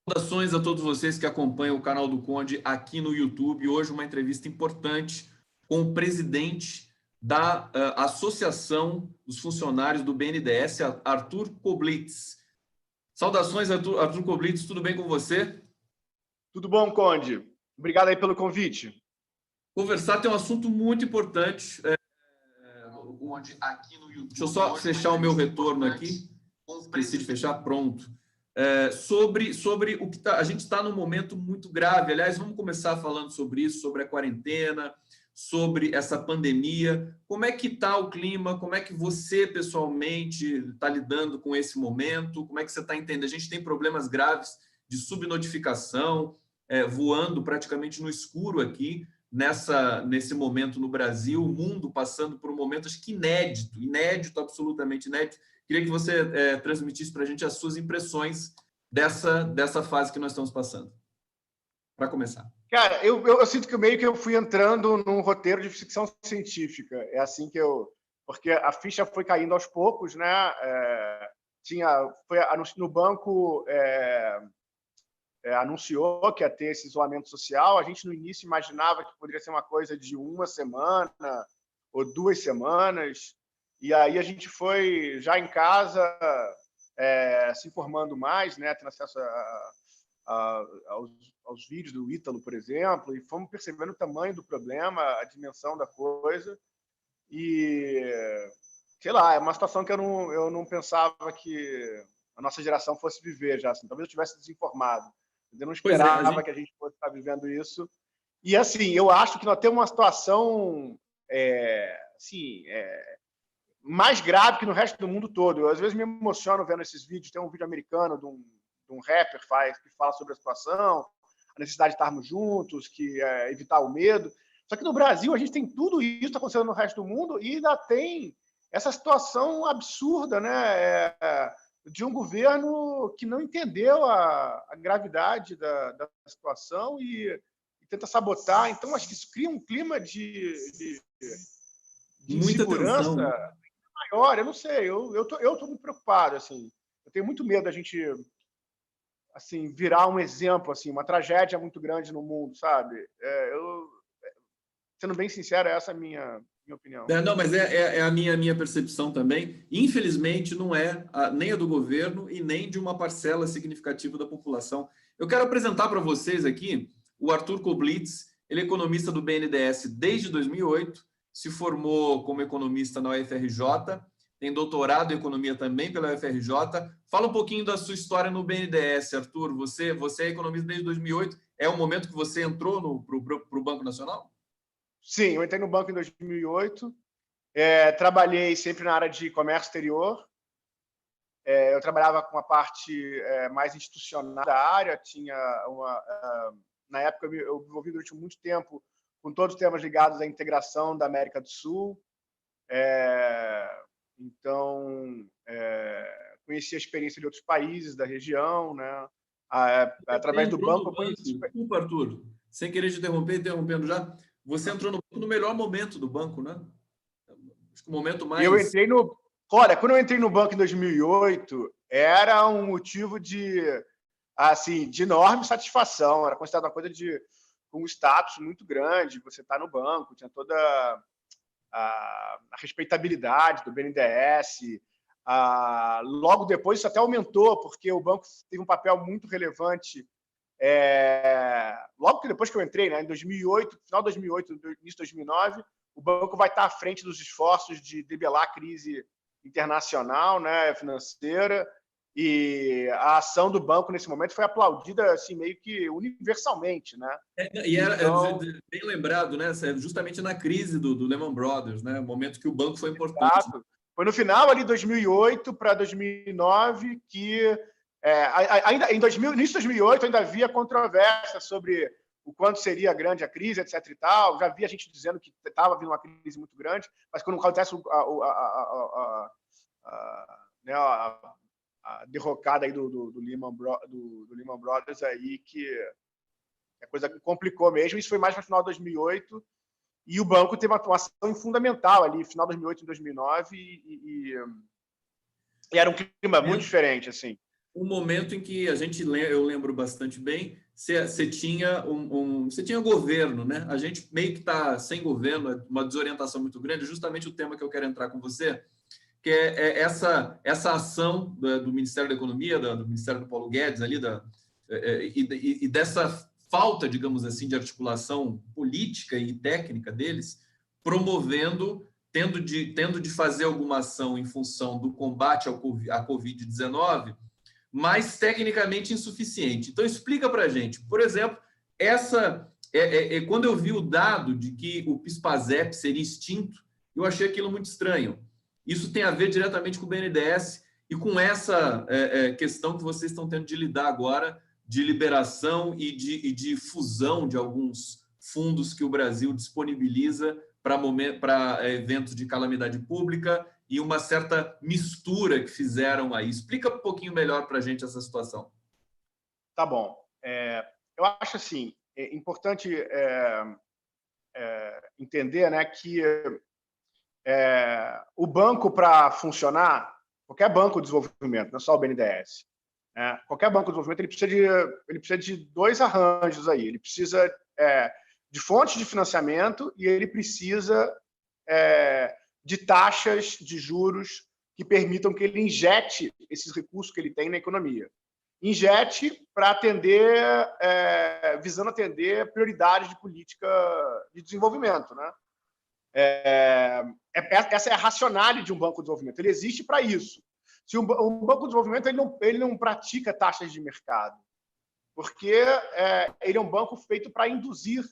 Saudações a todos vocês que acompanham o canal do Conde aqui no YouTube. Hoje uma entrevista importante com o presidente da Associação dos Funcionários do BNDES, Arthur Koblitz. Saudações, Arthur Koblitz, tudo bem com você? Tudo bom, Conde? Obrigado aí pelo convite. Conversar tem um assunto muito importante. Aqui no YouTube. Deixa eu só fechar o meu retorno aqui. Esqueci de fechar, pronto. Sobre o que a gente está num momento muito grave. Aliás, vamos começar falando sobre isso, sobre a quarentena, sobre essa pandemia. Como é que está o clima? Como é que você, pessoalmente, está lidando com esse momento? Como é que você está entendendo? A gente tem problemas graves de subnotificação, voando praticamente no escuro aqui, nesse momento no Brasil, o mundo passando por um momento, acho que inédito, absolutamente inédito. Queria que você transmitisse para a gente as suas impressões dessa fase que nós estamos passando. Para começar. Cara, eu sinto que meio que eu fui entrando num roteiro de ficção científica. É assim que porque a ficha foi caindo aos poucos, né? Foi no banco anunciou que ia ter esse isolamento social. A gente no início imaginava que poderia ser uma coisa de uma semana ou 2 semanas. E aí a gente foi já em casa se informando mais, né? Tendo acesso aos vídeos do Ítalo, por exemplo, e fomos percebendo o tamanho do problema, a dimensão da coisa. E, sei lá, é uma situação que eu não pensava que a nossa geração fosse viver já. Assim. Talvez eu tivesse desinformado. Eu não esperava que a gente fosse estar vivendo isso. E, assim, eu acho que nós temos uma situação mais grave que no resto do mundo todo. Eu, às vezes, me emociono vendo esses vídeos. Tem um vídeo americano de um rapper que fala sobre a situação, a necessidade de estarmos juntos, evitar o medo. Só que no Brasil a gente tem tudo isso que está acontecendo no resto do mundo e ainda tem essa situação absurda, né? De um governo que não entendeu a gravidade da situação e tenta sabotar. Então, acho que isso cria um clima de muita insegurança tensão, né? maior. Eu não sei, eu tô muito preocupado. Assim. Eu tenho muito medo da gente assim, virar um exemplo, assim, uma tragédia muito grande no mundo, sabe? Sendo bem sincero, essa é a minha opinião. Não, mas é a minha percepção também. Infelizmente, não é nem a do governo e nem de uma parcela significativa da população. Eu quero apresentar para vocês aqui o Arthur Koblitz. Ele é economista do BNDES desde 2008, se formou como economista na UFRJ, tem doutorado em economia também pela UFRJ. Fala um pouquinho da sua história no BNDES, Arthur. Você é economista desde 2008. É o momento que você entrou para o Banco Nacional? Sim, eu entrei no banco em 2008. Trabalhei sempre na área de comércio exterior. Eu trabalhava com a parte mais institucional da área. Na época, eu me envolvi durante muito tempo com todos os temas ligados à integração da América do Sul. Então, conheci a experiência de outros países da região, né? Através do banco. Desculpa, Arthur, sem querer te interrompendo já. Você entrou no melhor momento do banco, né? Acho que o momento mais. Olha, quando eu entrei no banco em 2008, era um motivo de enorme satisfação. Era considerado uma coisa com um status muito grande. Você está no banco, tinha toda a respeitabilidade do BNDES. Logo depois, isso até aumentou, porque o banco teve um papel muito relevante. Logo que depois que eu entrei, né, em 2008, final de 2008, início de 2009, o banco vai estar à frente dos esforços de debelar a crise internacional, né, financeira. E a ação do banco nesse momento foi aplaudida assim meio que universalmente, né? Então, bem lembrado, né? Justamente na crise do Lehman Brothers, né? O momento que o banco foi importante. Exato. Foi no final ali 2008 para 2009 que ainda início de 2008 ainda havia controvérsia sobre o quanto seria grande a crise, etc. e tal. Já havia gente dizendo que estava vindo uma crise muito grande, mas quando acontece a derrocada aí do Lehman Brothers, aí que a coisa complicou mesmo. Isso foi mais para o final de 2008. E o banco teve uma atuação fundamental ali, final de 2008 e 2009, e era um clima muito diferente, assim. um momento em que eu lembro bastante bem, você tinha você tinha governo, né? A gente meio que está sem governo, uma desorientação muito grande, justamente o tema que eu quero entrar com você, que é essa ação do Ministério da Economia, do Ministério do Paulo Guedes, ali, e dessa falta, digamos assim, de articulação política e técnica deles, tendo de fazer alguma ação em função do combate à Covid-19, mas tecnicamente insuficiente. Então, explica para a gente, por exemplo, quando eu vi o dado de que o PIS/PASEP seria extinto, eu achei aquilo muito estranho. Isso tem a ver diretamente com o BNDES e com essa questão que vocês estão tendo de lidar agora, de liberação e de fusão de alguns fundos que o Brasil disponibiliza para eventos de calamidade pública e uma certa mistura que fizeram aí. Explica um pouquinho melhor para a gente essa situação. Tá bom. Eu acho assim, importante entender, né, que o banco, para funcionar, qualquer banco de desenvolvimento, não só o BNDES, né, qualquer banco de desenvolvimento ele precisa de dois arranjos aí. Ele precisa de fontes de financiamento e ele precisa de taxas de juros que permitam que ele injete esses recursos que ele tem na economia. Injete para visando atender prioridades de política de desenvolvimento, né? Essa é a racionalidade de um banco de desenvolvimento. Ele existe para isso. Se um banco de desenvolvimento ele não pratica taxas de mercado, porque ele é um banco feito para induzir,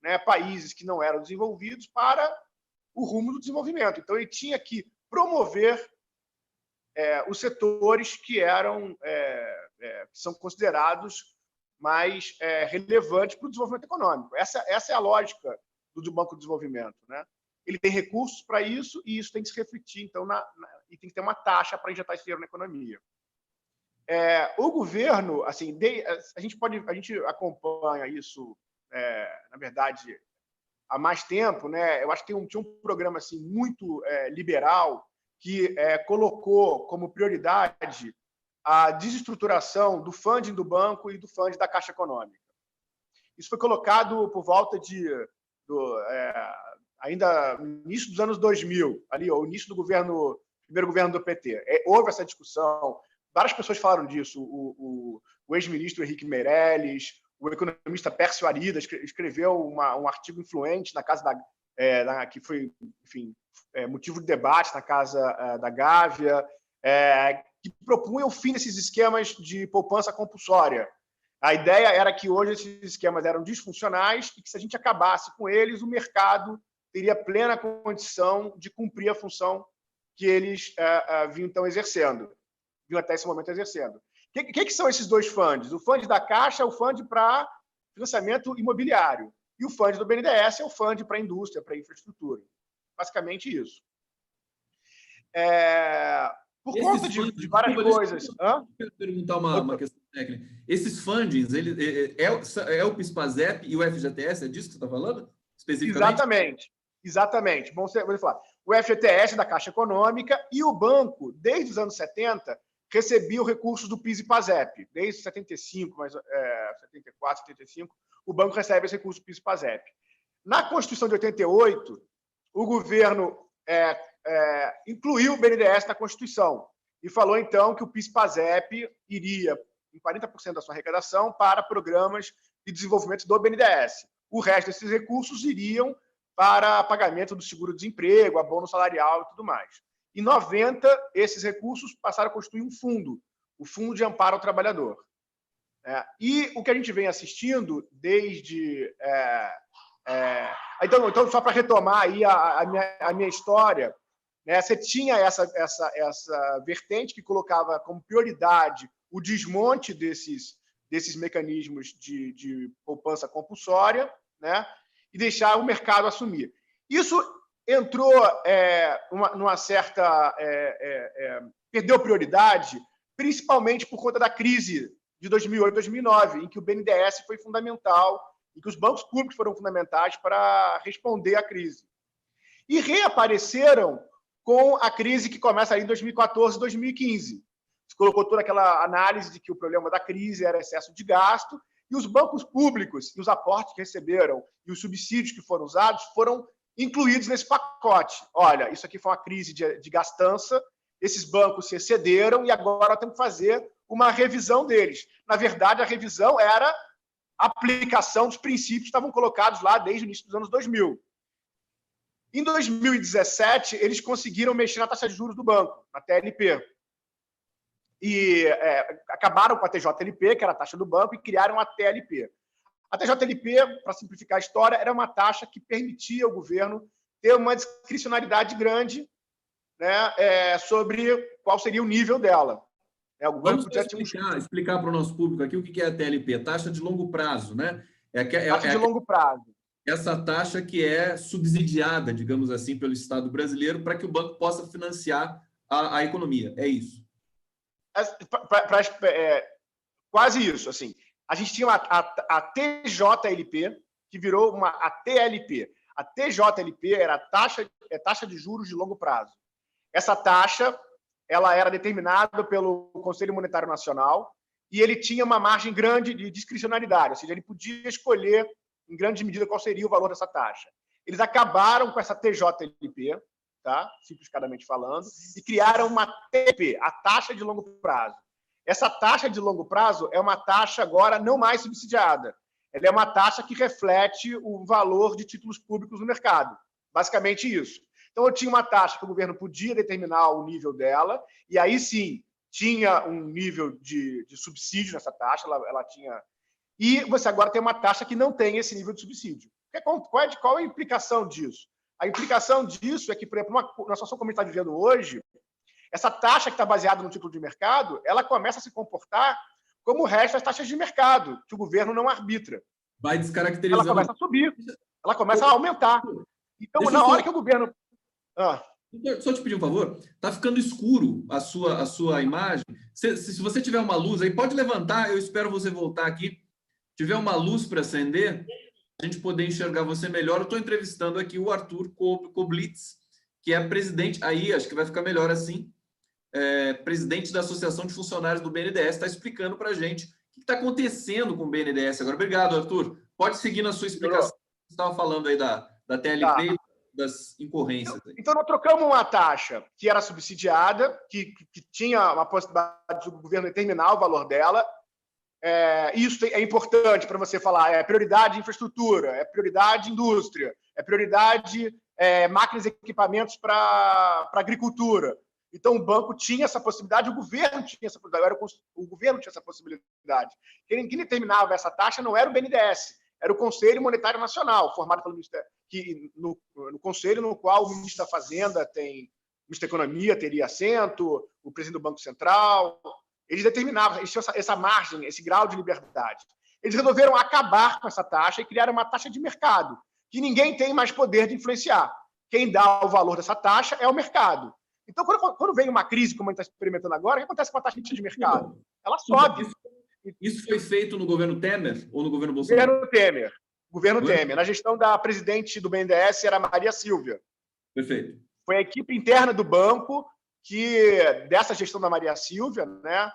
né, países que não eram desenvolvidos para o rumo do desenvolvimento. Então, ele tinha que promover os setores que são considerados mais relevantes para o desenvolvimento econômico. Essa é a lógica do Banco de Desenvolvimento, né? Ele tem recursos para isso e isso tem que se refletir, então, e tem que ter uma taxa para injetar esse dinheiro na economia. O governo, assim, a gente acompanha isso, na verdade, há mais tempo, né? Eu acho que tinha um programa assim muito liberal que colocou como prioridade a desestruturação do funding do banco e do funding da Caixa Econômica. Isso foi colocado por volta ainda no início dos anos 2000, ali, o início do primeiro governo do PT. Houve essa discussão, várias pessoas falaram disso, o ex-ministro Henrique Meirelles, o economista Pércio Arida escreveu um artigo influente na casa que foi, enfim, motivo de debate na casa da Gávea, que propunha o fim desses esquemas de poupança compulsória. A ideia era que hoje esses esquemas eram disfuncionais e que, se a gente acabasse com eles, o mercado teria plena condição de cumprir a função que eles vinham até esse momento exercendo. O que são esses dois fundos? O fundo da Caixa é o fundo para financiamento imobiliário e o fundo do BNDES é o fundo para indústria, para infraestrutura. Basicamente isso. Por conta de várias coisas... Eu quero perguntar uma questão técnica. Esses fundings, o PIS/PASEP e o FGTS? É disso que você está falando? Especificamente? Exatamente. Bom, vou falar. O FGTS da Caixa Econômica e o banco, desde os anos 70, recebia recursos do PIS e PASEP. Desde 75, 74, 75, o banco recebe esse recurso do PIS e PASEP. Na Constituição de 88, o governo incluiu o BNDES na Constituição e falou, então, que o PIS e PASEP iria, em 40% da sua arrecadação, para programas de desenvolvimento do BNDES. O resto desses recursos iriam para pagamento do seguro-desemprego, abono salarial e tudo mais. Em 90, esses recursos passaram a constituir um fundo, o Fundo de Amparo ao Trabalhador. E o que a gente vem assistindo desde... Então, só para retomar aí a minha história, né, você tinha essa vertente que colocava como prioridade o desmonte desses mecanismos de poupança compulsória, né, e deixar o mercado assumir. Isso entrou numa certa... perdeu prioridade, principalmente por conta da crise de 2008, 2009, em que o BNDES foi fundamental, em que os bancos públicos foram fundamentais para responder à crise. E reapareceram com a crise que começa ali em 2014, 2015, Se colocou toda aquela análise de que o problema da crise era excesso de gasto, e os bancos públicos e os aportes que receberam e os subsídios que foram usados foram incluídos nesse pacote. Olha, isso aqui foi uma crise de gastança, esses bancos se excederam e agora temos que fazer uma revisão deles. Na verdade, a revisão era a aplicação dos princípios que estavam colocados lá desde o início dos anos 2000. Em 2017, eles conseguiram mexer na taxa de juros do banco, na TLP. E acabaram com a TJLP, que era a taxa do banco, e criaram a TLP. A TJLP, para simplificar a história, era uma taxa que permitia ao governo ter uma discricionalidade grande, né, sobre qual seria o nível dela. O Vamos explicar para o nosso público aqui o que é a TLP, taxa de longo prazo, né? Taxa de longo prazo. Essa taxa que é subsidiada, digamos assim, pelo Estado brasileiro para que o banco possa financiar a economia. É isso. Quase isso. Assim, a gente tinha a TJLP, que virou a TLP. A TJLP era a taxa de juros de longo prazo. Essa taxa ela era determinada pelo Conselho Monetário Nacional e ele tinha uma margem grande de discricionalidade, ou seja, ele podia escolher, em grande medida, qual seria o valor dessa taxa. Eles acabaram com essa TJLP, tá? Simplificadamente falando, e criaram uma TP, a taxa de longo prazo. Essa taxa de longo prazo é uma taxa agora não mais subsidiada. Ela é uma taxa que reflete o valor de títulos públicos no mercado. Basicamente isso. Então, eu tinha uma taxa que o governo podia determinar o nível dela, e aí sim tinha um nível de subsídio nessa taxa, ela tinha. E você agora tem uma taxa que não tem esse nível de subsídio. Qual é a implicação disso? A implicação disso é que, por exemplo, na situação como a gente está vivendo hoje, essa taxa que está baseada no título de mercado, ela começa a se comportar como o resto das taxas de mercado, que o governo não arbitra. Vai descaracterizando. Ela começa a subir, ela começa a aumentar. Então, na hora que o governo... Só te pedir um favor, está ficando escuro a sua imagem. Se você tiver uma luz aí, pode levantar, eu espero você voltar aqui. Se tiver uma luz para acender, a gente poder enxergar você melhor. Eu estou entrevistando aqui o Arthur Koblitz, que é presidente, aí acho que vai ficar melhor assim, presidente da Associação de Funcionários do BNDES, está explicando para a gente o que está acontecendo com o BNDES agora. Obrigado, Arthur. Pode seguir na sua explicação. Você estava falando aí da TLP e das incorrências. Então, nós trocamos uma taxa que era subsidiada, que tinha uma possibilidade do governo determinar o valor dela. Isso é importante para você falar. É prioridade infraestrutura, é prioridade indústria, é prioridade máquinas e equipamentos para agricultura. Então, o banco tinha essa possibilidade, o governo tinha essa possibilidade. O governo tinha essa possibilidade. Quem determinava essa taxa não era o BNDES, era o Conselho Monetário Nacional, formado pelo Ministério, no Conselho, no qual o ministro da Fazenda tem, o ministro da Economia teria assento, o presidente do Banco Central. Eles determinavam, eles tinham essa margem, esse grau de liberdade. Eles resolveram acabar com essa taxa e criaram uma taxa de mercado, que ninguém tem mais poder de influenciar. Quem dá o valor dessa taxa é o mercado. Então, quando vem uma crise, como a gente está experimentando agora, o que acontece com a taxa de mercado? Ela sobe. Isso foi feito no governo Temer ou no governo Bolsonaro? Governo Temer. Na gestão da presidente do BNDES era Maria Silvia. Perfeito. Foi a equipe interna do banco dessa gestão da Maria Silvia, né,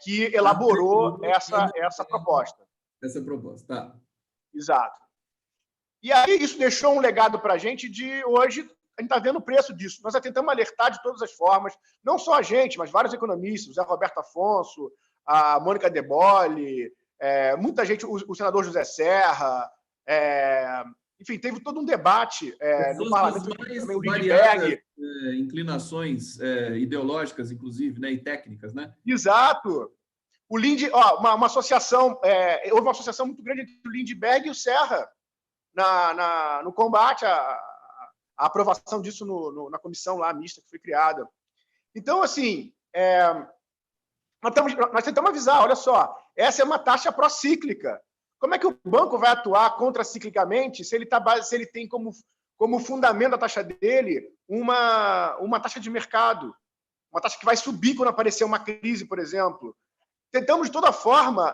que elaborou essa proposta. Essa proposta, tá. Exato. E aí isso deixou um legado para a gente de hoje. A gente está vendo o preço disso. Nós já tentamos alertar de todas as formas, não só a gente, mas vários economistas, o Zé Roberto Afonso, a Mônica De Bolle, muita gente, o senador José Serra, enfim, teve todo um debate no parlamento. Mais variadas inclinações ideológicas, inclusive, né, e técnicas, né? Exato. O uma associação, houve uma associação muito grande entre o Lindbergh e o Serra no combate à aprovação disso na comissão lá mista que foi criada. Então, assim, nós tentamos avisar, olha só, essa é uma taxa procíclica. Como é que o banco vai atuar contraciclicamente se ele tem como fundamento da taxa dele uma taxa de mercado, uma taxa que vai subir quando aparecer uma crise, por exemplo? Tentamos, de toda forma,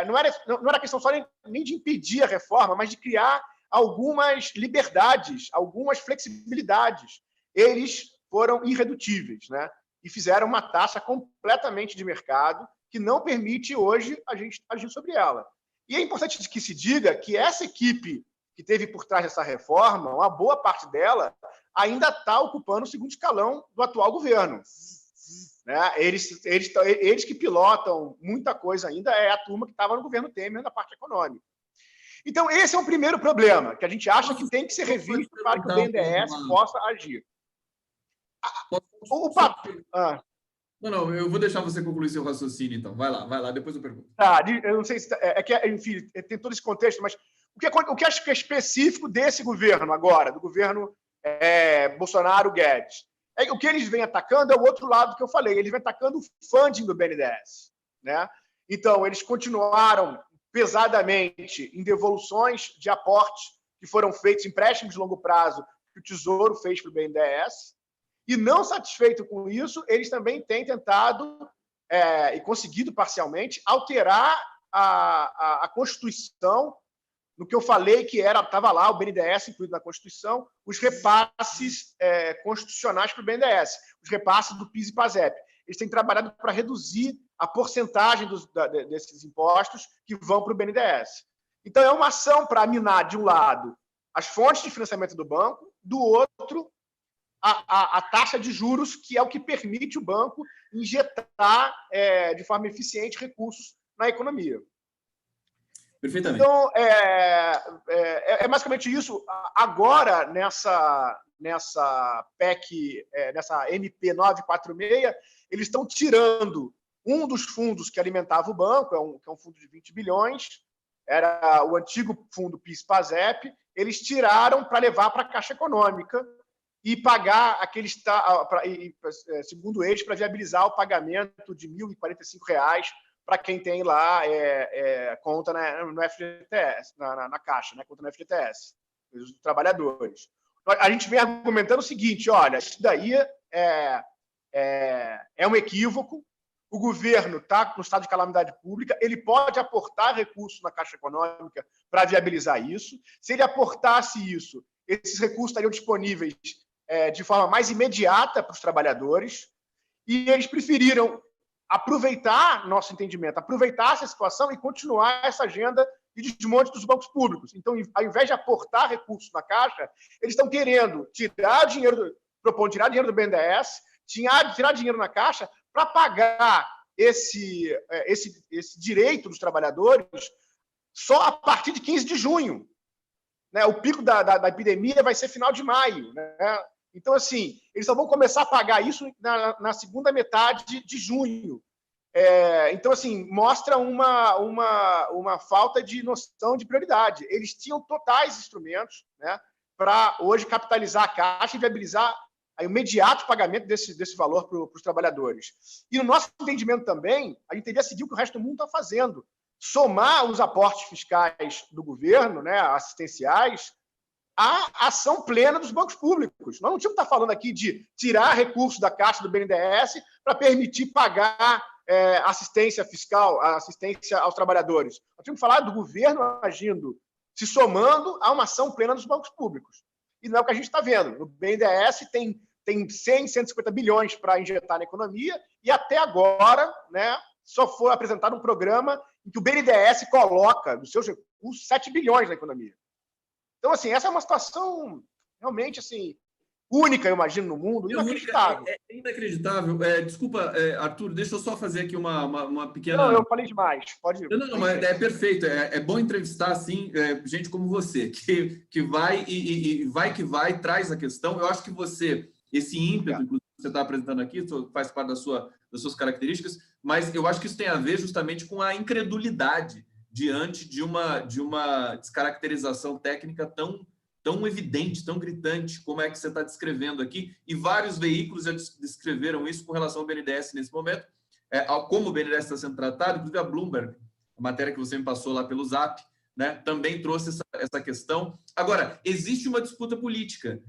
não era questão só nem de impedir a reforma, mas de criar algumas liberdades, algumas flexibilidades. Eles foram irredutíveis, né? e fizeram uma taxa completamente de mercado que não permite hoje a gente agir sobre ela. E é importante que se diga que essa equipe que teve por trás dessa reforma, uma boa parte dela ainda está ocupando o segundo escalão do atual governo. Né? Eles que pilotam muita coisa ainda, é a turma que estava no governo Temer na parte econômica. Então, esse é um primeiro problema, que a gente acha que tem que ser revisto para que o BNDES possa agir. Não, eu vou deixar você concluir seu raciocínio, então. Vai lá, depois eu pergunto. Eu não sei se... enfim, tem todo esse contexto, mas o que acho que é específico desse governo agora, do governo Bolsonaro-Guedes, o que eles vêm atacando é o outro lado que eu falei, eles vêm atacando o funding do BNDES. Né? Então, eles continuaram pesadamente em devoluções de aportes que foram feitos, empréstimos de longo prazo que o Tesouro fez para o BNDES, e não satisfeito com isso, eles também têm tentado e conseguido parcialmente alterar a Constituição, no que eu falei que estava lá o BNDES incluído na Constituição, os repasses constitucionais para o BNDES, os repasses do PIS e PASEP. Eles têm trabalhado para reduzir a porcentagem desses impostos que vão para o BNDES. Então, é uma ação para minar, de um lado, as fontes de financiamento do banco, do outro, a taxa de juros, que é o que permite o banco injetar de forma eficiente recursos na economia. Perfeitamente. Então, é basicamente isso. Agora, nessa PEC, nessa MP 946, eles estão tirando um dos fundos que alimentava o banco, que é um fundo de 20 bilhões, era o antigo fundo PIS-PASEP, eles tiraram para levar para a Caixa Econômica e pagar aqueles, segundo eles, para viabilizar o pagamento de R$ 1.045 para quem tem lá conta no FGTS, na Caixa, né, conta no FGTS, os trabalhadores. A gente vem argumentando o seguinte, olha, isso daí é um equívoco, o governo está no estado de calamidade pública, ele pode aportar recursos na Caixa Econômica para viabilizar isso. Se ele aportasse isso, esses recursos estariam disponíveis de forma mais imediata para os trabalhadores, e eles preferiram aproveitar nosso entendimento, aproveitar essa situação e continuar essa agenda de desmonte dos bancos públicos. Então, ao invés de aportar recursos na Caixa, eles estão querendo propondo tirar dinheiro do BNDES, tirar dinheiro na Caixa para pagar esse direito dos trabalhadores só a partir de 15 de junho. Né? O pico da epidemia vai ser final de maio. Né? Então, assim, eles só vão começar a pagar isso na segunda metade de junho. Então, assim, mostra uma falta de noção de prioridade. Eles tinham totais instrumentos, né, para hoje capitalizar a Caixa e viabilizar o imediato pagamento desse valor para os trabalhadores. E no nosso entendimento também, a gente teria que seguir o que o resto do mundo está fazendo. Somar os aportes fiscais do governo, né, assistenciais, à ação plena dos bancos públicos. Nós não tínhamos que estar falando aqui de tirar recursos da Caixa do BNDES para permitir pagar assistência fiscal, assistência aos trabalhadores. Nós tínhamos que falar do governo agindo, se somando a uma ação plena dos bancos públicos. E não é o que a gente está vendo. No BNDES tem 100, 150 bilhões para injetar na economia e até agora, né, só foi apresentado um programa em que o BNDES coloca, dos seus recursos, 7 bilhões na economia. Então, assim, essa é uma situação realmente assim, única, eu imagino, no mundo, inacreditável. É inacreditável. Desculpa, Arthur, deixa eu só fazer aqui uma pequena... Não, eu falei demais. Pode ir. Não, mas é perfeito. É bom entrevistar, assim, gente como você, que vai e vai, traz a questão. Eu acho que você, esse ímpeto, inclusive, que você está apresentando aqui, faz parte das suas características, mas eu acho que isso tem a ver justamente com a incredulidade diante de uma descaracterização técnica tão evidente, tão gritante, como é que você está descrevendo aqui, e vários veículos já descreveram isso com relação ao BNDES nesse momento, como o BNDES está sendo tratado, inclusive a Bloomberg, a matéria que você me passou lá pelo Zap, né, também trouxe essa questão. Agora, existe uma disputa política,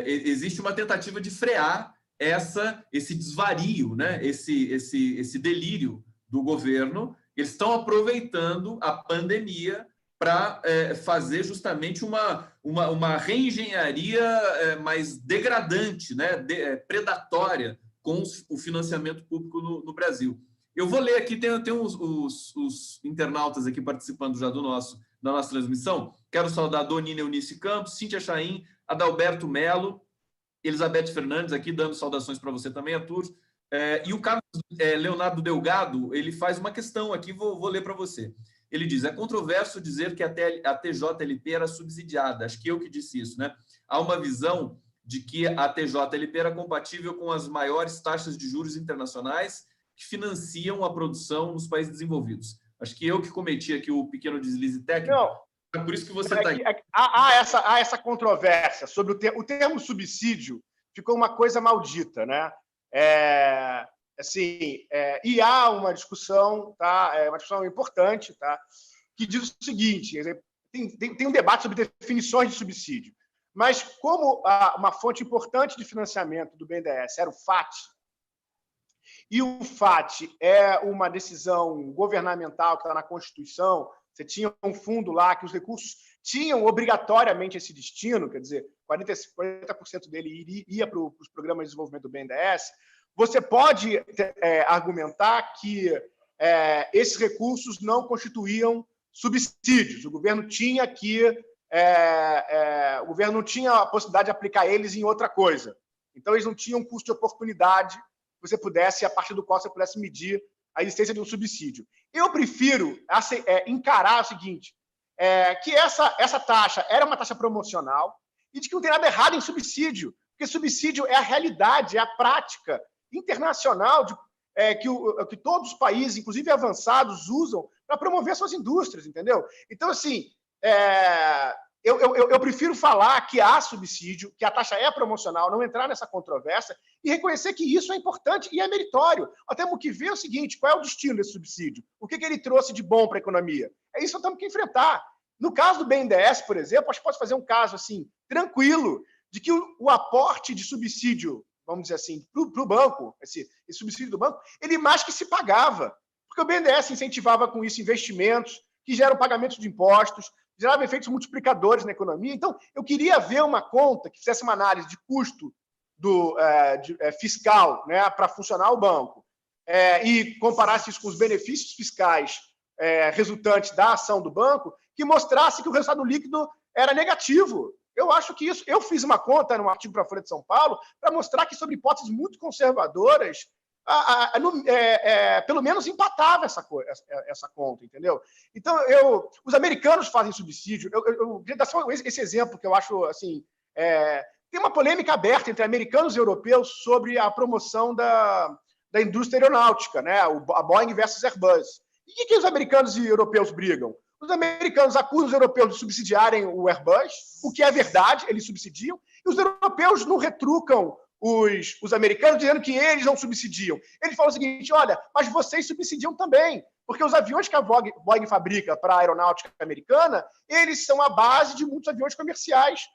existe uma tentativa de frear esse desvario, né, esse delírio do governo. Eles estão aproveitando a pandemia para fazer justamente uma reengenharia mais degradante, né, predatória com o financiamento público no Brasil. Eu vou ler aqui, tem os internautas aqui participando já da nossa transmissão. Quero saudar a Donina Eunice Campos, Cíntia Chaim, Adalberto Melo, Elizabeth Fernandes aqui, dando saudações para você também, Arthur. E o Carlos Leonardo Delgado, ele faz uma questão aqui, vou ler para você. Ele diz, é controverso dizer que a TJLP era subsidiada. Acho que eu que disse isso, né? Há uma visão de que a TJLP era compatível com as maiores taxas de juros internacionais que financiam a produção nos países desenvolvidos. Acho que eu que cometi aqui o pequeno deslize técnico. Não, é por isso que você está aí. Há essa controvérsia sobre o termo subsídio, ficou uma coisa maldita, né? E há uma discussão, tá? Uma discussão importante, tá? Que diz o seguinte: tem um debate sobre definições de subsídio, mas como uma fonte importante de financiamento do BNDES era o FAT, e o FAT é uma decisão governamental que está na Constituição, você tinha um fundo lá que os recursos tinham obrigatoriamente esse destino, quer dizer, 40% dele ia para os programas de desenvolvimento do BNDES. Você pode argumentar que esses recursos não constituíam subsídios. O governo tinha o governo não tinha a possibilidade de aplicar eles em outra coisa. Então, eles não tinham um custo de oportunidade que você pudesse, a partir do qual você pudesse medir a existência de um subsídio. Eu prefiro encarar o seguinte, que essa taxa era uma taxa promocional e de que não tem nada errado em subsídio, porque subsídio é a realidade, é a prática internacional que todos os países, inclusive avançados, usam para promover suas indústrias, entendeu? Então, assim, eu prefiro falar que há subsídio, que a taxa é promocional, não entrar nessa controvérsia e reconhecer que isso é importante e é meritório. Nós temos que ver o seguinte, qual é o destino desse subsídio? O que ele trouxe de bom para a economia? É isso que nós temos que enfrentar. No caso do BNDES, por exemplo, a gente pode fazer um caso assim, tranquilo, de que o aporte de subsídio, vamos dizer assim, para o banco, esse subsídio do banco, ele mais que se pagava, porque o BNDES incentivava com isso investimentos que geram pagamentos de impostos, gerava efeitos multiplicadores na economia. Então, eu queria ver uma conta que fizesse uma análise de custo fiscal, né, para funcionar o banco, e comparasse isso com os benefícios fiscais resultantes da ação do banco, que mostrasse que o resultado líquido era negativo. Eu acho que isso... Eu fiz uma conta num artigo para a Folha de São Paulo para mostrar que, sobre hipóteses muito conservadoras, pelo menos empatava essa conta, entendeu? Então, os americanos fazem subsídio. Eu queria dar só esse exemplo que eu acho assim. Tem uma polêmica aberta entre americanos e europeus sobre a promoção da indústria aeronáutica, né? A Boeing versus Airbus. E o que os americanos e europeus brigam? Os americanos acusam os europeus de subsidiarem o Airbus, o que é verdade, eles subsidiam, e os europeus não retrucam os americanos dizendo que eles não subsidiam. Eles falam o seguinte, olha, mas vocês subsidiam também, porque os aviões que a Boeing fabrica para a aeronáutica americana, eles são a base de muitos aviões comerciais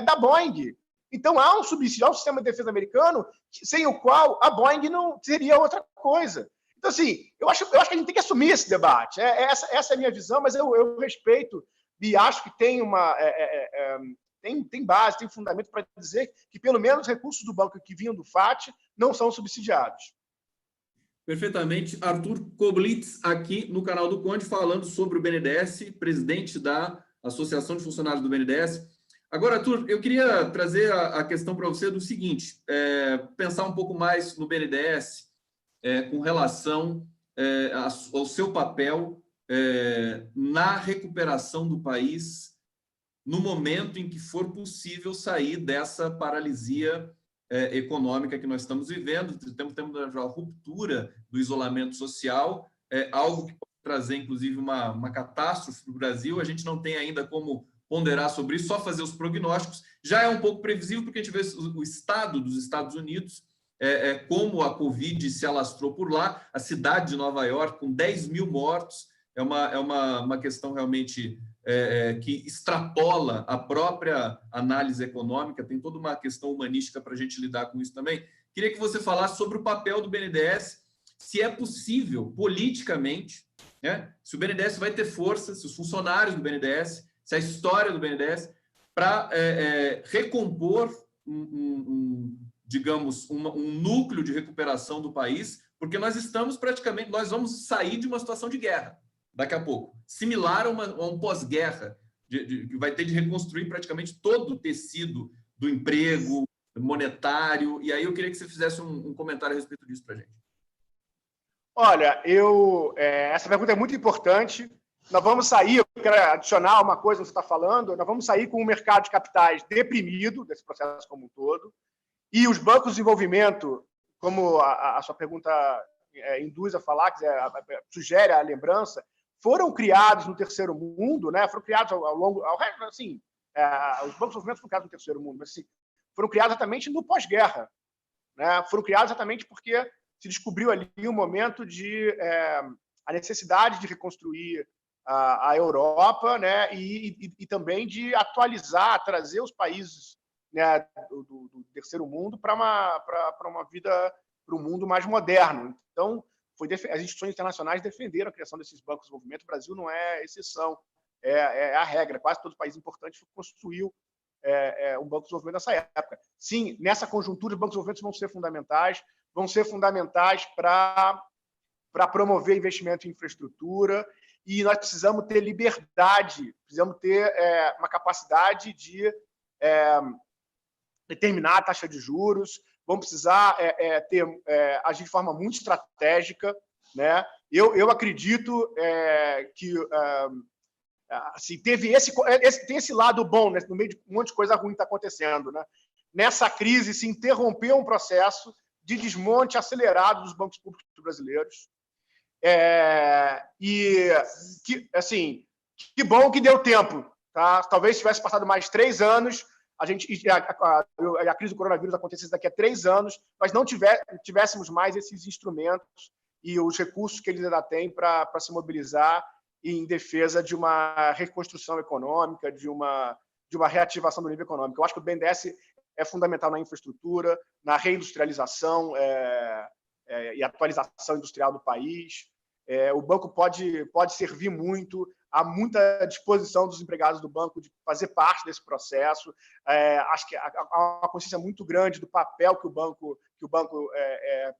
da Boeing. Então, há um subsídio, há um sistema de defesa americano sem o qual a Boeing não seria outra coisa. Então, assim, eu acho que a gente tem que assumir esse debate. Essa é a minha visão, mas eu respeito e acho que tem tem base, tem fundamento para dizer que, pelo menos, os recursos do banco que vinham do FAT não são subsidiados. Perfeitamente. Arthur Koblitz, aqui no canal do Conde, falando sobre o BNDES, presidente da Associação de Funcionários do BNDES. Agora, Arthur, eu queria trazer a questão para você do seguinte, pensar um pouco mais no BNDES com relação ao seu papel na recuperação do país no momento em que for possível sair dessa paralisia econômica que nós estamos vivendo. Temos a ruptura do isolamento social, algo que pode trazer, inclusive, uma catástrofe para o Brasil. A gente não tem ainda como ponderar sobre isso, só fazer os prognósticos. Já é um pouco previsível, porque a gente vê o estado dos Estados Unidos, como a Covid se alastrou por lá, a cidade de Nova York, com 10 mil mortos, é uma questão realmente que extrapola a própria análise econômica, tem toda uma questão humanística para a gente lidar com isso também. Queria que você falasse sobre o papel do BNDES, se é possível, politicamente, né, se o BNDES vai ter força, se os funcionários do BNDES, se a história do BNDES, para recompor digamos, um núcleo de recuperação do país, porque nós vamos sair de uma situação de guerra daqui a pouco, similar a um pós-guerra, que vai ter de reconstruir praticamente todo o tecido do emprego monetário. E aí eu queria que você fizesse um comentário a respeito disso para a gente. Olha, essa pergunta é muito importante. Nós vamos sair, eu quero adicionar uma coisa que você está falando, nós vamos sair com o mercado de capitais deprimido desse processo como um todo, e os bancos de desenvolvimento, como a sua pergunta induz a falar, sugere a lembrança, foram criados no terceiro mundo, né? Foram criados ao longo, assim, os bancos de desenvolvimento foram criados no terceiro mundo, mas assim, foram criados exatamente no pós-guerra, né? Foram criados exatamente porque se descobriu ali um momento de a necessidade de reconstruir a Europa, né? E também de atualizar, trazer os países, né, do terceiro mundo para uma vida, para um mundo mais moderno. Então, as instituições internacionais defenderam a criação desses bancos de desenvolvimento. O Brasil não é exceção, é a regra. Quase todo país importante construiu um banco de desenvolvimento nessa época. Sim, nessa conjuntura, os bancos de desenvolvimento vão ser fundamentais para promover investimento em infraestrutura, e nós precisamos ter liberdade, precisamos ter uma capacidade de determinar a taxa de juros, vamos precisar agir de forma muito estratégica, né? Eu acredito que assim, tem esse lado bom, né? No meio de um monte de coisa ruim que está acontecendo, né? Nessa crise se interrompeu um processo de desmonte acelerado dos bancos públicos brasileiros, e assim, que bom que deu tempo, tá? Talvez tivesse passado mais 3 anos, a crise do coronavírus acontecesse daqui a 3 anos, nós não tivéssemos mais esses instrumentos e os recursos que eles ainda têm para se mobilizar em defesa de uma reconstrução econômica, de uma reativação do nível econômico. Eu acho que o BNDES é fundamental na infraestrutura, na reindustrialização e atualização industrial do país. O banco pode servir muito, há muita disposição dos empregados do banco de fazer parte desse processo. Acho que há uma consciência muito grande do papel que o banco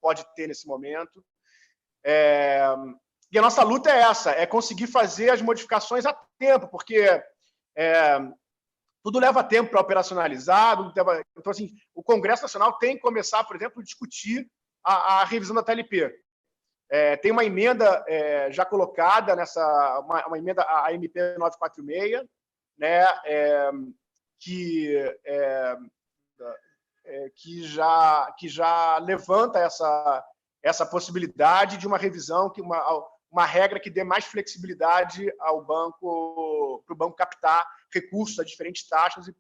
pode ter nesse momento. E a nossa luta é essa, é conseguir fazer as modificações a tempo, porque tudo leva tempo para operacionalizar. Então, assim, o Congresso Nacional tem que começar, por exemplo, a discutir a revisão da TLP. Tem uma emenda já colocada uma emenda, a MP 946, né, que já levanta essa possibilidade de uma revisão, uma regra que dê mais flexibilidade ao banco, para o banco captar recursos a diferentes taxas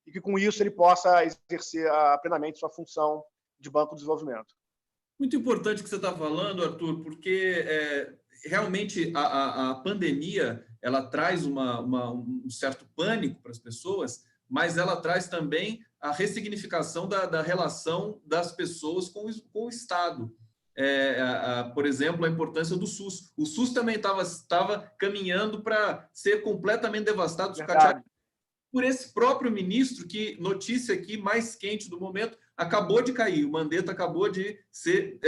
e que, com isso, ele possa exercer plenamente sua função de banco de desenvolvimento. Muito importante o que você está falando, Arthur, porque realmente a pandemia ela traz um certo pânico para as pessoas, mas ela traz também a ressignificação da relação das pessoas com o Estado. Por exemplo, a importância do SUS. O SUS também estava caminhando para ser completamente devastado, sucateado por esse próprio ministro, que, notícia aqui mais quente do momento, acabou de cair. O Mandetta acabou de ser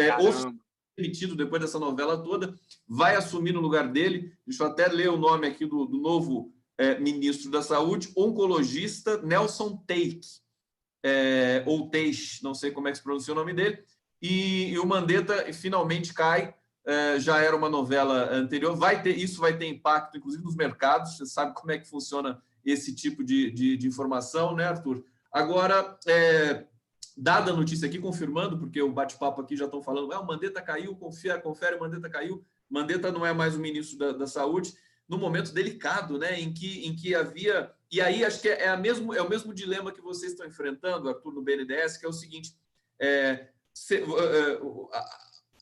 demitido depois dessa novela toda, vai assumir no lugar dele. Deixa eu até ler o nome aqui do novo ministro da Saúde, oncologista Nelson Teich, ou Teich, não sei como é que se pronuncia o nome dele. E o Mandetta finalmente cai. Já era uma novela anterior. Isso vai ter impacto, inclusive, nos mercados. Você sabe como é que funciona esse tipo de informação, né, Arthur? Agora, dada a notícia aqui, confirmando, porque o bate-papo aqui já estão falando, o Mandetta caiu, confere, o Mandetta caiu. Mandetta não é mais o ministro da Saúde, num momento delicado, né, em que havia... E aí, acho que é o mesmo dilema que vocês estão enfrentando, Arthur, no BNDES, que é o seguinte...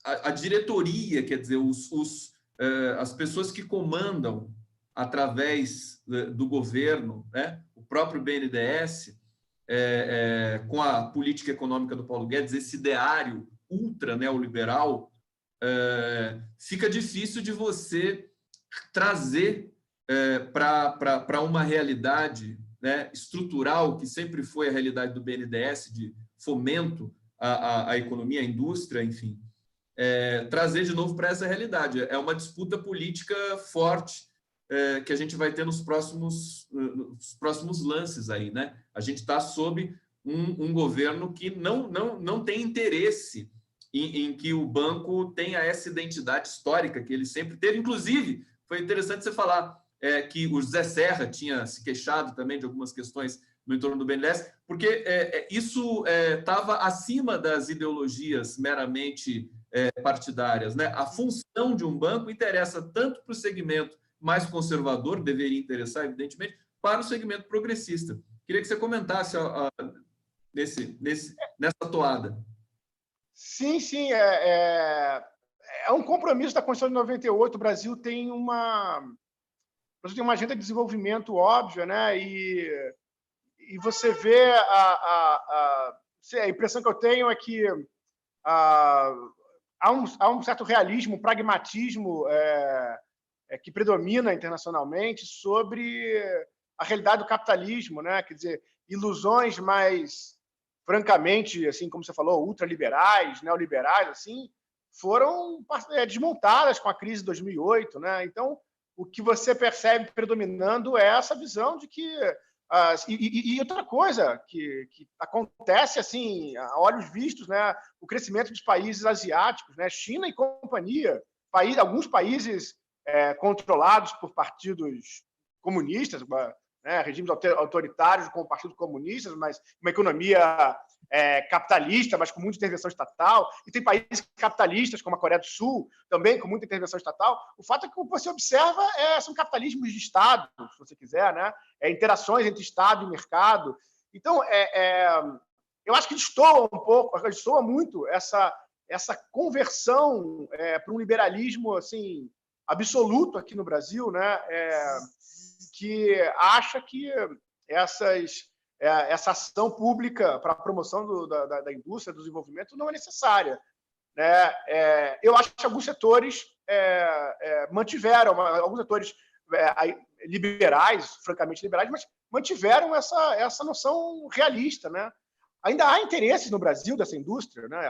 A diretoria, quer dizer, as pessoas que comandam através do governo, né, o próprio BNDES, com a política econômica do Paulo Guedes, esse ideário ultra neoliberal, fica difícil de você trazer para uma realidade, né, estrutural, que sempre foi a realidade do BNDES, de fomento a economia, a indústria, enfim, trazer de novo para essa realidade. É uma disputa política forte que a gente vai ter nos próximos lances aí, né? A gente está sob um governo que não tem interesse em que o banco tenha essa identidade histórica que ele sempre teve. Inclusive, foi interessante você falar que o José Serra tinha se queixado também de algumas questões no entorno do BNDES, porque isso estava acima das ideologias meramente partidárias, né? A função de um banco interessa tanto para o segmento mais conservador, deveria interessar, evidentemente, para o segmento progressista. Queria que você comentasse nessa toada. Sim, sim. É um compromisso da Constituição de 98. O Brasil tem uma agenda de desenvolvimento óbvia, né? E você vê a impressão que eu tenho é que há um certo realismo, pragmatismo que predomina internacionalmente sobre a realidade do capitalismo, né? Quer dizer, ilusões mais, francamente, assim como você falou, ultraliberais, neoliberais, assim, foram desmontadas com a crise de 2008, né? Então, o que você percebe predominando é essa visão de que e outra coisa que acontece assim a olhos vistos, né? O crescimento dos países asiáticos, né? China e companhia, alguns países controlados por partidos comunistas, né? Regimes autoritários com o Partido Comunista, mas uma economia capitalista, mas com muita intervenção estatal. E tem países capitalistas, como a Coreia do Sul, também com muita intervenção estatal. O fato é que o que você observa são capitalismos de Estado, se você quiser, né? Interações entre Estado e mercado. Então, eu acho que destoa um pouco, destoa muito essa conversão para um liberalismo assim absoluto aqui no Brasil, né? Que acha que essa ação pública para a promoção da indústria, do desenvolvimento, não é necessária, né? Eu acho que alguns setores mantiveram, alguns setores liberais, francamente liberais, mas mantiveram essa noção realista, né? Ainda há interesses no Brasil dessa indústria, né?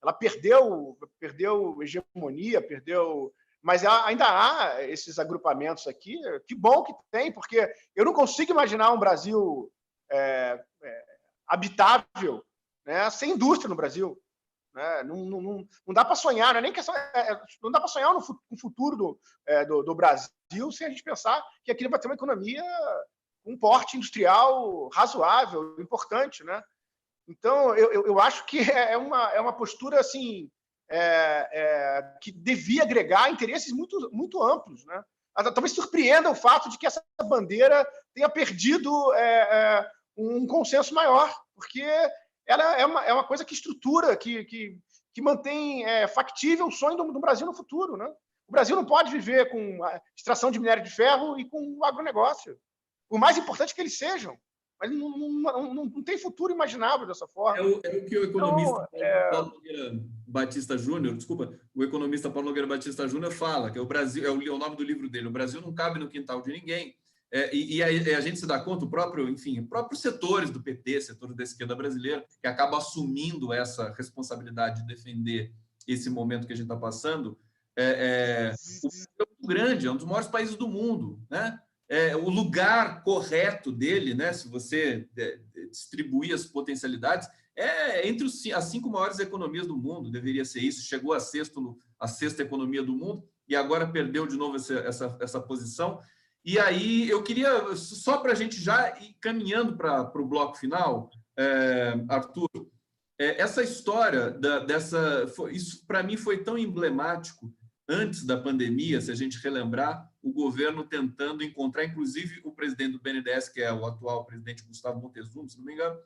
Ela perdeu hegemonia, mas ainda há esses agrupamentos aqui. Que bom que tem, porque eu não consigo imaginar um Brasil habitável, né, sem indústria no Brasil. Né? Não dá para sonhar, não é nem questão, não dá para sonhar no futuro do Brasil sem a gente pensar que aqui vai ter uma economia, um porte industrial razoável, importante, né? Então, eu acho que é uma postura assim que devia agregar interesses muito, muito amplos, né? Talvez surpreenda o fato de que essa bandeira tenha perdido um consenso maior, porque ela é uma coisa que estrutura, que mantém factível o sonho do Brasil no futuro, né? O Brasil não pode viver com a extração de minério de ferro e com o agronegócio. O mais importante é que eles sejam, mas não tem futuro imaginável dessa forma. É o que o economista Paulo Nogueira Batista Júnior, o economista Paulo Nogueira Batista Júnior fala, que o Brasil, é o nome do livro dele, o Brasil não cabe no quintal de ninguém. E a gente se dá conta, próprios setores do PT, setores da esquerda brasileira, que acabam assumindo essa responsabilidade de defender esse momento que a gente está passando. O Brasil é muito grande, é um dos maiores países do mundo, né? O lugar correto dele, né? Se você distribuir as potencialidades, entre as 5 maiores economias do mundo, deveria ser isso. Chegou a sexta economia do mundo e agora perdeu de novo essa posição. E aí eu queria, só para a gente já ir caminhando para o bloco final, Arthur, essa história isso para mim foi tão emblemático. Antes da pandemia, se a gente relembrar, o governo tentando encontrar, inclusive o presidente do BNDES, que é o atual presidente Gustavo Montezuma, se não me engano,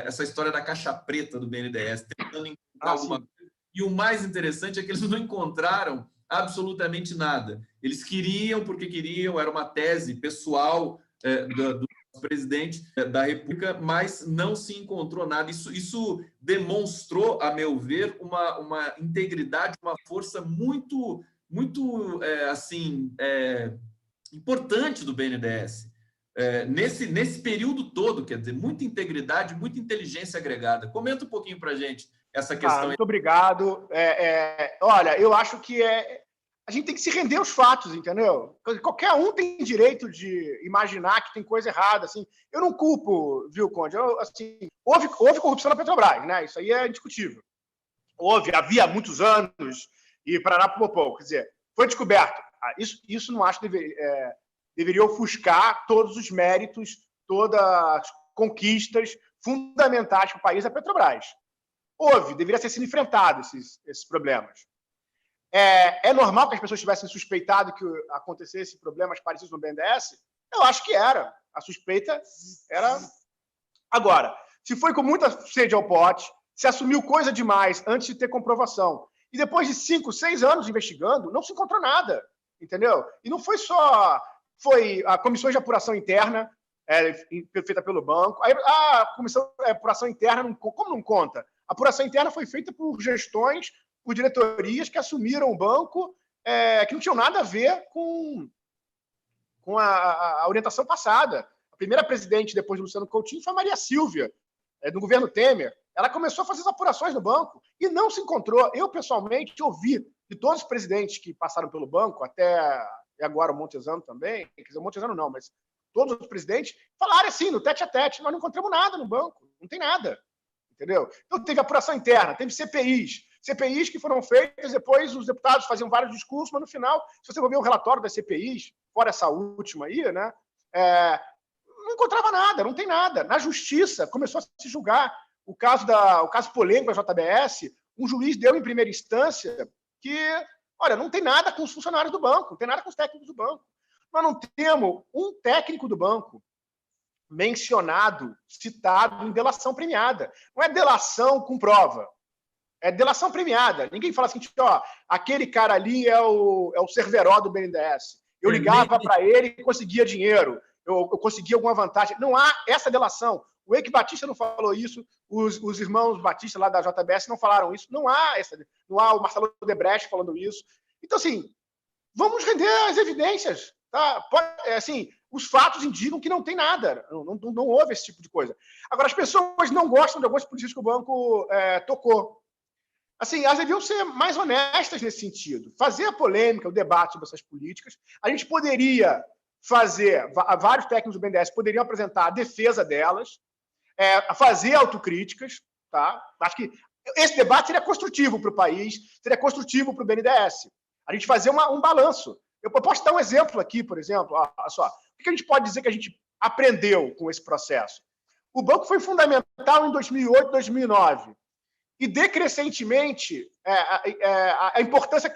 essa história da caixa preta do BNDES, tentando encontrar alguma coisa. E o mais interessante é que eles não encontraram absolutamente nada. Eles queriam, porque queriam, era uma tese pessoal do presidente da República, mas não se encontrou nada. Isso demonstrou, a meu ver, uma integridade, uma força muito, muito importante do BNDES. nesse período todo, quer dizer, muita integridade, muita inteligência agregada. Comenta um pouquinho para a gente essa questão. Muito obrigado. Olha, eu acho que a gente tem que se render aos fatos, entendeu? Qualquer um tem direito de imaginar que tem coisa errada. Assim. Eu não culpo, viu, Conde? Assim, houve corrupção na Petrobras, né? Isso aí é indiscutível. Havia muitos anos, e Paraná Popopó. Quer dizer, foi descoberto. Isso não acho que deveria ofuscar todos os méritos, todas as conquistas fundamentais para o país da Petrobras. Deveria ter sido enfrentado esses problemas. É normal que as pessoas tivessem suspeitado que acontecesse problemas parecidos no BNDES? Eu acho que era. A suspeita era... Agora, se foi com muita sede ao pote, se assumiu coisa demais antes de ter comprovação, e depois de 5, 6 anos investigando, não se encontrou nada, entendeu? E não foi só... Foi a comissão de apuração interna, feita pelo banco. Aí, a comissão de apuração interna, como não conta? A apuração interna foi feita por gestões, por diretorias que assumiram o banco, que não tinham nada a ver com a orientação passada. A primeira presidente, depois de Luciano Coutinho, foi a Maria Silvia, do governo Temer. Ela começou a fazer as apurações no banco e não se encontrou. Eu, pessoalmente, ouvi de todos os presidentes que passaram pelo banco, até agora o Montesano também, quer dizer, o Montesano não, mas todos os presidentes falaram assim, no tete-a-tete, nós não encontramos nada no banco, não tem nada. Entendeu? Então, teve apuração interna, teve CPIs que foram feitas, depois os deputados faziam vários discursos, mas no final, se você for ver o relatório das CPIs, fora essa última aí, né, não encontrava nada, não tem nada. Na justiça, começou a se julgar o caso polêmico da JBS, um juiz deu em primeira instância que, olha, não tem nada com os funcionários do banco, não tem nada com os técnicos do banco. Nós não temos um técnico do banco mencionado, citado em delação premiada. Não é delação com prova, é delação premiada. Ninguém fala assim, aquele cara ali é o Cerveró do BNDES. Eu ligava para ele e conseguia dinheiro, eu conseguia alguma vantagem. Não há essa delação. O Eike Batista não falou isso, os irmãos Batista lá da JBS não falaram isso. Não há o Marcelo Odebrecht falando isso. Então, assim, vamos render as evidências. Tá? Os fatos indicam que não tem nada, não houve esse tipo de coisa. Agora, as pessoas não gostam de algumas políticas que o banco tocou. Assim, elas deviam ser mais honestas nesse sentido. Fazer a polêmica, o debate sobre essas políticas. A gente poderia vários técnicos do BNDES poderiam apresentar a defesa delas, fazer autocríticas. Tá? Acho que esse debate seria construtivo para o país, seria construtivo para o BNDES. A gente fazer um balanço. Eu posso dar um exemplo aqui, por exemplo. Olha só. O que a gente pode dizer que a gente aprendeu com esse processo? O banco foi fundamental em 2008, 2009. E, decrescentemente, a importância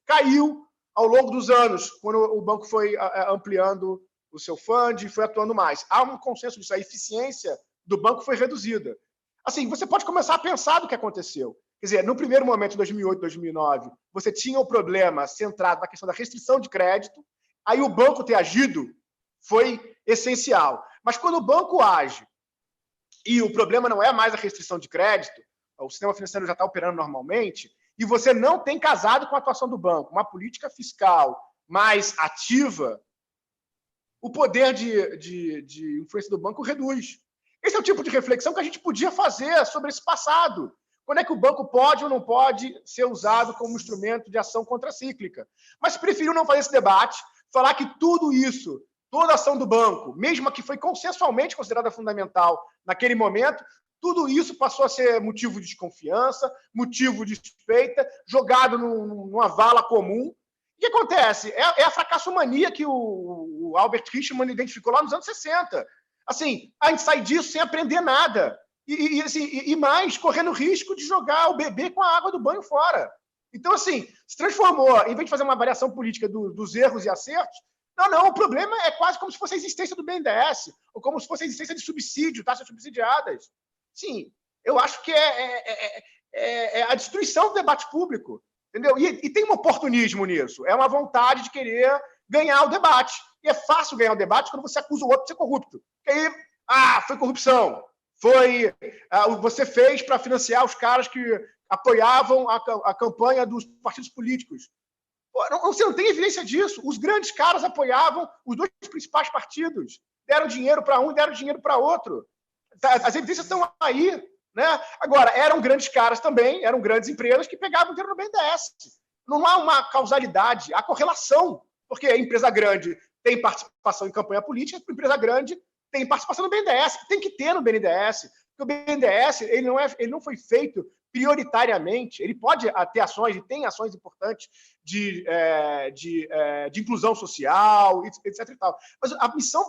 caiu ao longo dos anos, quando o banco foi ampliando o seu fund e foi atuando mais. Há um consenso disso. A eficiência do banco foi reduzida. Assim, você pode começar a pensar do que aconteceu. Quer dizer, no primeiro momento, 2008, 2009, você tinha o problema centrado na questão da restrição de crédito, aí o banco ter agido foi essencial. Mas quando o banco age e o problema não é mais a restrição de crédito, o sistema financeiro já está operando normalmente, e você não tem casado com a atuação do banco, uma política fiscal mais ativa, o poder de influência do banco reduz. Esse é o tipo de reflexão que a gente podia fazer sobre esse passado. Quando é que o banco pode ou não pode ser usado como instrumento de ação contracíclica? Mas preferiu não fazer esse debate, falar que tudo isso, toda a ação do banco, mesmo a que foi consensualmente considerada fundamental naquele momento, tudo isso passou a ser motivo de desconfiança, motivo de suspeita, jogado numa vala comum. O que acontece? É a fracassomania que o Albert Hirschman identificou lá nos anos 60. Assim, a gente sai disso sem aprender nada. E mais, correndo risco de jogar o bebê com a água do banho fora. Então, assim, se transformou, em vez de fazer uma avaliação política dos erros e acertos, não, o problema é quase como se fosse a existência do BNDES, ou como se fosse a existência de subsídio, taxas subsidiadas. Sim, eu acho que é a destruição do debate público, entendeu? E tem um oportunismo nisso, é uma vontade de querer ganhar o debate. E é fácil ganhar o debate quando você acusa o outro de ser corrupto. Porque aí, foi corrupção. Você fez para financiar os caras que apoiavam a campanha dos partidos políticos. Você não tem evidência disso. Os grandes caras apoiavam os dois principais partidos. deram dinheiro para um e deram dinheiro para outro. As evidências estão aí. Né? Agora, eram grandes caras também, eram grandes empresas que pegavam dinheiro no BNDES. Não há uma causalidade, há correlação, porque a empresa grande tem participação em campanha política, a empresa grande tem participação no BNDES, tem que ter no BNDES, porque o BNDES ele não foi feito prioritariamente, ele pode ter ações, e tem ações importantes de inclusão social, etc. E tal. Mas a missão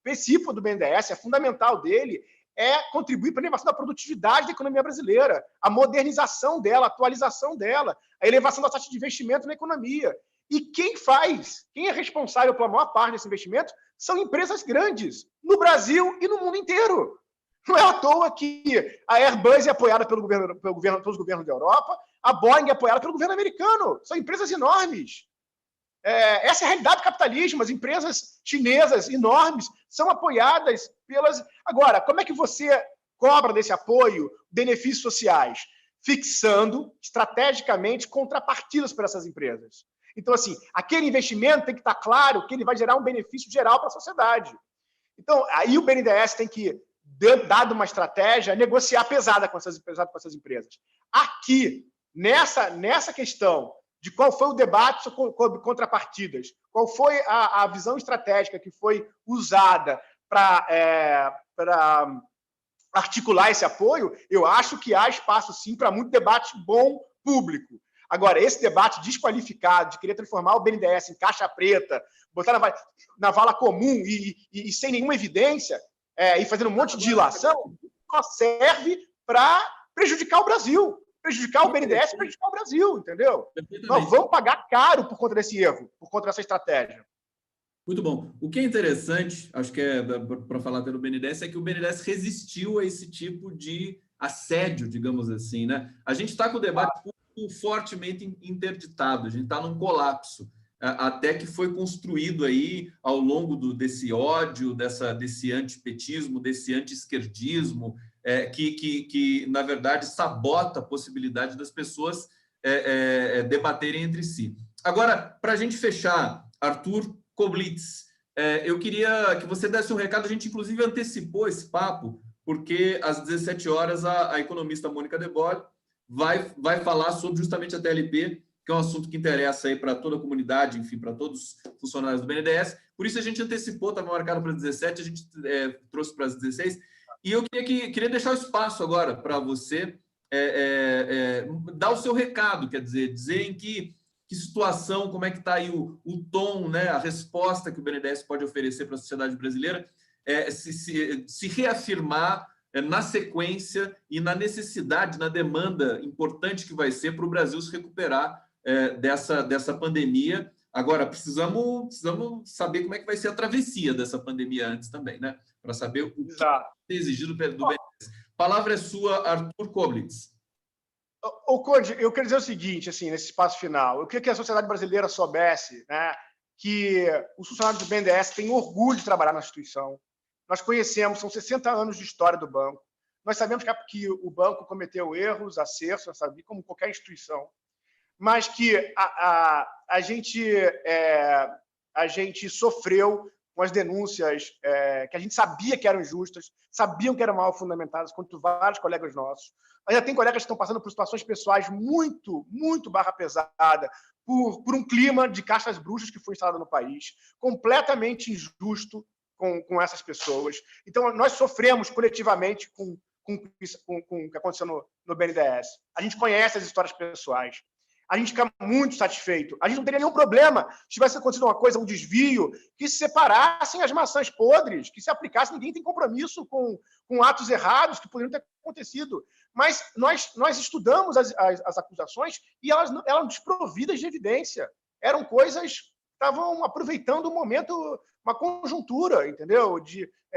específica do BNDES, a fundamental dele, é contribuir para a elevação da produtividade da economia brasileira, a modernização dela, a atualização dela, a elevação da taxa de investimento na economia. E quem é responsável pela maior parte desse investimento são empresas grandes, no Brasil e no mundo inteiro. Não é à toa que a Airbus é apoiada pelos governos da Europa, a Boeing é apoiada pelo governo americano. São empresas enormes. Essa é a realidade do capitalismo. As empresas chinesas enormes são apoiadas pelas... Agora, como é que você cobra desse apoio benefícios sociais? Fixando estrategicamente contrapartidas para essas empresas. Então, assim, aquele investimento tem que estar claro que ele vai gerar um benefício geral para a sociedade. Então, aí o BNDES tem que, dado uma estratégia, negociar pesada com essas empresas. Aqui, nessa questão de qual foi o debate sobre contrapartidas, qual foi a visão estratégica que foi usada para articular esse apoio, eu acho que há espaço, sim, para muito debate bom público. Agora, esse debate desqualificado de querer transformar o BNDES em caixa preta, botar na vala comum e sem nenhuma evidência, e fazendo um monte de dilação, só serve para prejudicar o Brasil. Prejudicar o BNDES e prejudicar o Brasil, entendeu? Nós vamos pagar caro por conta desse erro, por conta dessa estratégia. Muito bom. O que é interessante, acho que para falar pelo BNDES, é que o BNDES resistiu a esse tipo de assédio, digamos assim, né? A gente está com o debate fortemente interditado, a gente está num colapso, até que foi construído aí ao longo desse ódio, desse antipetismo, desse anti-esquerdismo, que, na verdade, sabota a possibilidade das pessoas debaterem entre si. Agora, para a gente fechar, Arthur Koblitz, eu queria que você desse um recado, a gente, inclusive, antecipou esse papo, porque às 17 horas a economista Mônica De Bolle vai falar sobre justamente a TLP, que é um assunto que interessa aí para toda a comunidade, enfim, para todos os funcionários do BNDES. Por isso a gente antecipou, estava marcado para as 17, a gente trouxe para as 16. E eu queria deixar o espaço agora para você dar o seu recado, quer dizer em que situação, como é que está aí o tom, né, a resposta que o BNDES pode oferecer para a sociedade brasileira, se reafirmar na sequência e na necessidade, na demanda importante que vai ser para o Brasil se recuperar dessa pandemia. Agora, precisamos saber como é que vai ser a travessia dessa pandemia antes também, né? Para saber o que é exigido do BNDES. A palavra é sua, Arthur Koblitz. Conde, eu quero dizer o seguinte, assim, nesse espaço final, eu queria que a sociedade brasileira soubesse, né, que os funcionários do BNDES têm orgulho de trabalhar na instituição. Nós conhecemos, são 60 anos de história do banco. Nós sabemos que o banco cometeu erros, acertos, sabe, como qualquer instituição, mas que a gente sofreu com as denúncias que a gente sabia que eram injustas, sabiam que eram mal fundamentadas, contra vários colegas nossos. Ainda tem colegas que estão passando por situações pessoais muito, muito barra pesada, por um clima de castas bruxas que foi instalado no país, completamente injusto com essas pessoas. Então, nós sofremos coletivamente com o que aconteceu no BNDES. A gente conhece as histórias pessoais. A gente fica muito satisfeito. A gente não teria nenhum problema se tivesse acontecido uma coisa, um desvio, que se separassem as maçãs podres, que se aplicasse. Ninguém tem compromisso com atos errados que poderiam ter acontecido. Mas nós estudamos as acusações e elas eram desprovidas de evidência. Eram coisas que estavam aproveitando um momento, uma conjuntura, entendeu?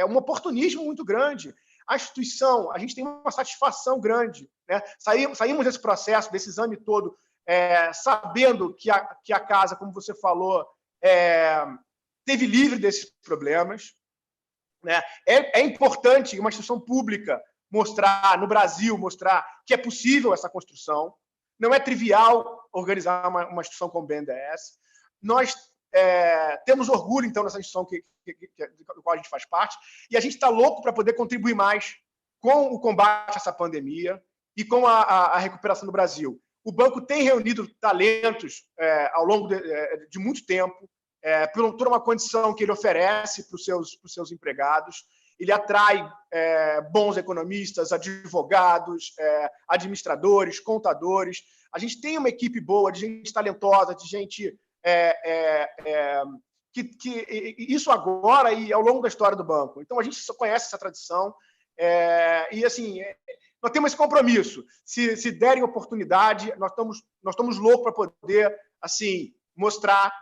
Um oportunismo muito grande. A instituição, a gente tem uma satisfação grande, né? Saímos desse processo, desse exame todo, sabendo que a casa, como você falou, esteve livre desses problemas, né? É importante uma instituição pública no Brasil, mostrar que é possível essa construção. Não é trivial organizar uma instituição como o BNDES. Nós temos orgulho, então, nessa instituição do qual a gente faz parte, e a gente está louco para poder contribuir mais com o combate a essa pandemia e com a recuperação do Brasil. O banco tem reunido talentos ao longo de muito tempo, por toda uma condição que ele oferece para os seus empregados. Ele atrai bons economistas, advogados, administradores, contadores. A gente tem uma equipe boa, de gente talentosa, de gente isso agora e ao longo da história do banco. Então, a gente só conhece essa tradição e, assim, nós temos esse compromisso. Se derem oportunidade, nós estamos loucos para poder, assim, mostrar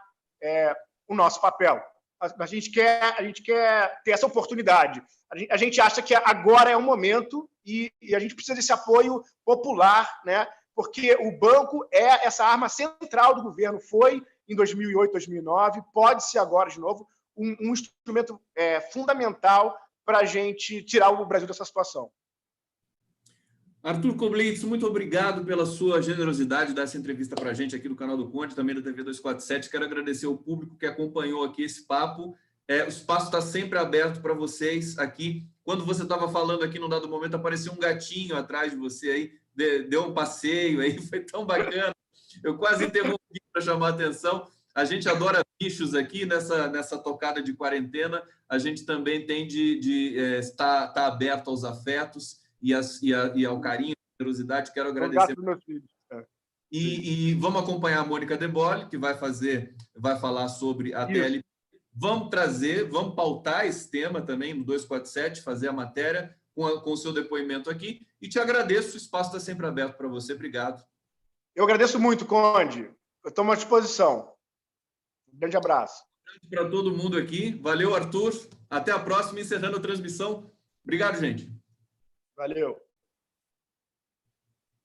o nosso papel. A gente quer ter essa oportunidade. A gente acha que agora é o momento e a gente precisa desse apoio popular, né? Porque o banco é essa arma central do governo. Foi em 2008, 2009, pode ser agora de novo um instrumento fundamental para a gente tirar o Brasil dessa situação. Arthur Koblitz, muito obrigado pela sua generosidade de dar essa entrevista para a gente aqui no canal do Conde, também da TV 247. Quero agradecer ao público que acompanhou aqui esse papo. O espaço está sempre aberto para vocês aqui. Quando você estava falando aqui, num dado momento, apareceu um gatinho atrás de você aí, deu um passeio aí, foi tão bacana. Eu quase interrompi para chamar a atenção. A gente adora bichos aqui nessa tocada de quarentena. A gente também tem de estar aberto aos afetos e ao carinho, à generosidade. Quero agradecer. E vamos acompanhar a Mônica De Bolle, que vai falar sobre a TLP. Vamos pautar esse tema também no 247, fazer a matéria com o seu depoimento aqui. E te agradeço, o espaço está sempre aberto para você. Obrigado. Eu agradeço muito, Conde. Eu estou à disposição. Um grande abraço. Para todo mundo aqui. Valeu, Arthur. Até a próxima, encerrando a transmissão. Obrigado, gente. Valeu.